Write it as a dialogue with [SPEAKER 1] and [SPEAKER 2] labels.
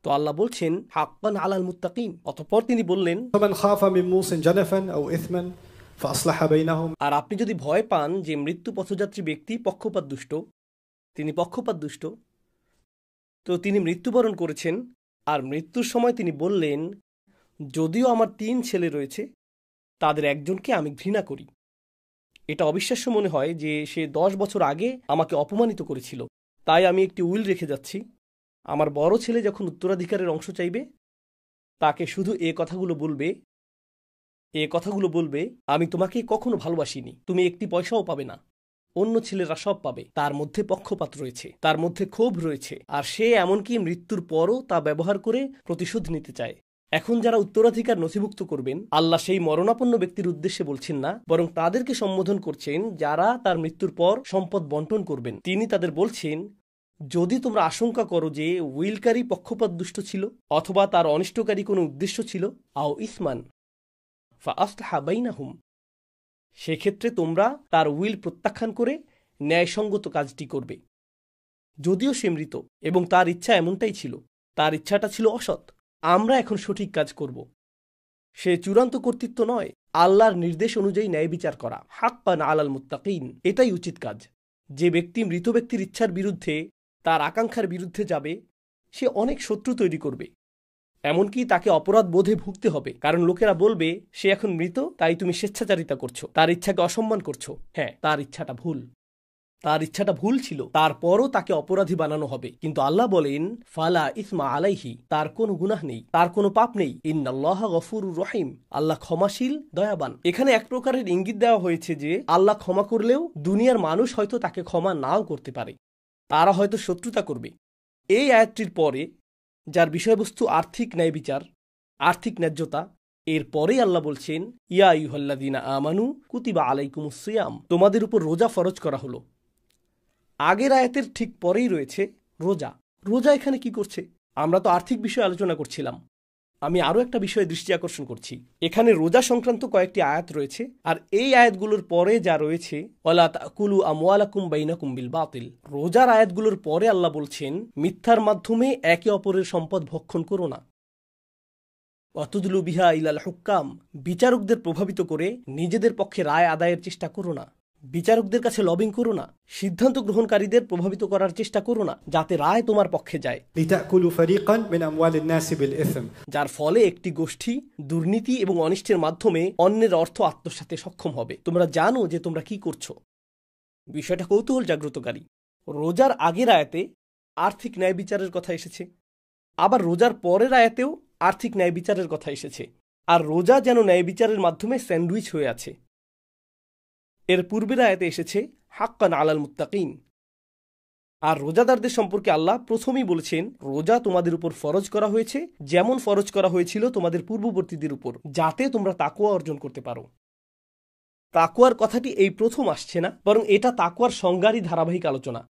[SPEAKER 1] তো আল্লাহ বলছেন হাক্কান আলাল মুত্তাকিন। অতঃপর তিনি বললেন,
[SPEAKER 2] فمن خاف من موص جنفا أو إثما فأصلح بينهم।
[SPEAKER 1] আর আপনি যদি ভয় পান যে মৃত্যু পথযাত্রী ব্যক্তি পক্ষপাত দুষ্ট, তিনি পক্ষপাত দুষ্ট, তো তিনি মৃত্যুবরণ করেছেন, আর মৃত্যুর সময় তিনি বললেন, যদিও আমার 3 ছেলে রয়েছে, তাদের একজনকে আমি ঘৃণা করি। এটা অবিশ্বাস্য মনে হয় যে সে 10 বছর আগে আমাকে অপমানিত করেছিল, তাই আমি একটি উইল রেখে যাচ্ছি। আমার বড় ছেলে যখন উত্তরাধিকারের অংশ চাইবে, তাকে শুধু এ কথাগুলো বলবে, আমি তোমাকে কখনো ভালোবাসিনি, তুমি একটি পয়সাও পাবে না, অন্য ছেলেরা সব পাবে। তার মধ্যে পক্ষপাত রয়েছে, তার মধ্যে ক্ষোভ রয়েছে, আর সে এমনকি মৃত্যুর পরও তা ব্যবহার করে প্রতিশোধ নিতে চায়। এখন যারা উত্তরাধিকার নথিভুক্ত করবেন, আল্লাহ সেই মরণাপন্ন ব্যক্তির উদ্দেশ্যে বলছেন না, বরং তাদেরকে সম্বোধন করছেন যারা তার মৃত্যুর পর সম্পদ বন্টন করবেন। তিনি তাদের বলছেন, যদি তোমরা আশঙ্কা করো যে উইলকারী পক্ষপাত দুষ্ট ছিল, অথবা তার অনিষ্টকারী কোনো উদ্দেশ্য ছিল, আও ইসমান ফাআসলাহা বাইনাহুম, সেক্ষেত্রে তোমরা তার উইল প্রত্যাখ্যান করে ন্যায়সঙ্গত কাজটি করবে। যদিও সে মৃত এবং তার ইচ্ছা এমনটাই ছিল, তার ইচ্ছাটা ছিল অসৎ, আমরা এখন সঠিক কাজ করব। সে চূড়ান্ত কর্তৃত্ব নয়, আল্লাহর নির্দেশ অনুযায়ী ন্যায় বিচার করা, হাক্কান আলাল মুত্তাকিন, এটাই উচিত কাজ। যে ব্যক্তি মৃত ব্যক্তির ইচ্ছার বিরুদ্ধে, তার আকাঙ্ক্ষার বিরুদ্ধে যাবে, সে অনেক শত্রু তৈরি করবে। এমনকি তাকে অপরাধ বোধে ভুগতে হবে, কারণ লোকেরা বলবে সে এখন মৃত, তাই তুমি স্বেচ্ছাচারিতা করছো, তার ইচ্ছাকে অসম্মান করছো। হ্যাঁ, তার ইচ্ছাটা ভুল ছিল, তারপরও তাকে অপরাধী বানানো হবে। কিন্তু আল্লাহ বলেন, ফালা ইসমা আলাইহি, তার কোনো গুনাহ নেই, তার কোনো পাপ নেই। ইন্নাল্লাহা গফুরুর রহিম, আল্লাহ ক্ষমাশীল, দয়াবান। এখানে এক প্রকারের ইঙ্গিত দেওয়া হয়েছে যে আল্লাহ ক্ষমা করলেও দুনিয়ার মানুষ হয়তো তাকে ক্ষমা নাও করতে পারে, তারা হয়তো শত্রুতা করবে। এই আয়াতটির পরে, যার বিষয়বস্তু আর্থিক ন্যায় বিচার, আর্থিক ন্যায্যতা, এর পরেই আল্লাহ বলছেন, ইয়া আইয়ুহাল্লাযীনা আমানু কুতিবা আলাইকুমুস সিয়াম, তোমাদের উপর রোজা ফরজ করা হলো। আগের আয়াতের ঠিক পরেই রয়েছে রোজা। রোজা এখানে কি করছে? আমরা তো আর্থিক বিষয়ে আলোচনা করছিলাম। আমি আরও একটা বিষয়ে দৃষ্টি আকর্ষণ করছি। এখানে রোজা সংক্রান্ত কয়েকটি আয়াত রয়েছে, আর এই আয়াতগুলোর পরে যা রয়েছে, ওয়ালা তাকুলু আমওয়ালাকুম বাইনাকুম বিল বাতিল, রোজার আয়াতগুলোর পরে আল্লাহ বলছেন, মিথ্যার মাধ্যমে একে অপরের সম্পদ ভক্ষণ করো না। ওয়াতুদলু বিহা ইলাল হুক্কাম, বিচারকদের প্রভাবিত করে নিজেদের পক্ষে রায় আদায়ের চেষ্টা করো না। বিচারকদের কাছে লবিং করো না, সিদ্ধান্ত গ্রহণকারীদের প্রভাবিত করার চেষ্টা করো না যাতে রায় তোমার পক্ষে যায়।
[SPEAKER 2] লিতাকুলু ফারিকান মিন আমওয়ালিন নাসি বিল ইসম,
[SPEAKER 1] যার ফলে একটি গোষ্ঠী দুর্নীতি এবং অনিষ্টের মাধ্যমে অন্যের অর্থ আত্মসাতে সক্ষম হবে। তোমরা জানো যে তোমরা কি করছো। বিষয়টা কৌতূহল জাগ্রতকারী। রোজার আগের আয়াতে আর্থিক ন্যায় বিচারের কথা এসেছে, আবার রোজার পরের আয়াতেও আর্থিক ন্যায় বিচারের কথা এসেছে, আর রোজা যেন ন্যায় বিচারের মাধ্যমে স্যান্ডউইচ হয়ে আছে। এর পূর্বের আয়াতে এসেছে হাক্কান আলাল মুত্তাকিন। আর রোজাদারদের সম্পর্কে আল্লাহ প্রথমেই বলেছেন, রোজা তোমাদের উপর ফরজ করা হয়েছে যেমন ফরজ করা হয়েছিল তোমাদের পূর্ববর্তীদের উপর, যাতে তোমরা তাকওয়া অর্জন করতে পারো। তাকওয়ার কথাটি এই প্রথম আসছে না, বরং এটা তাকওয়ার সংজ্ঞারই ধারাবাহিক আলোচনা।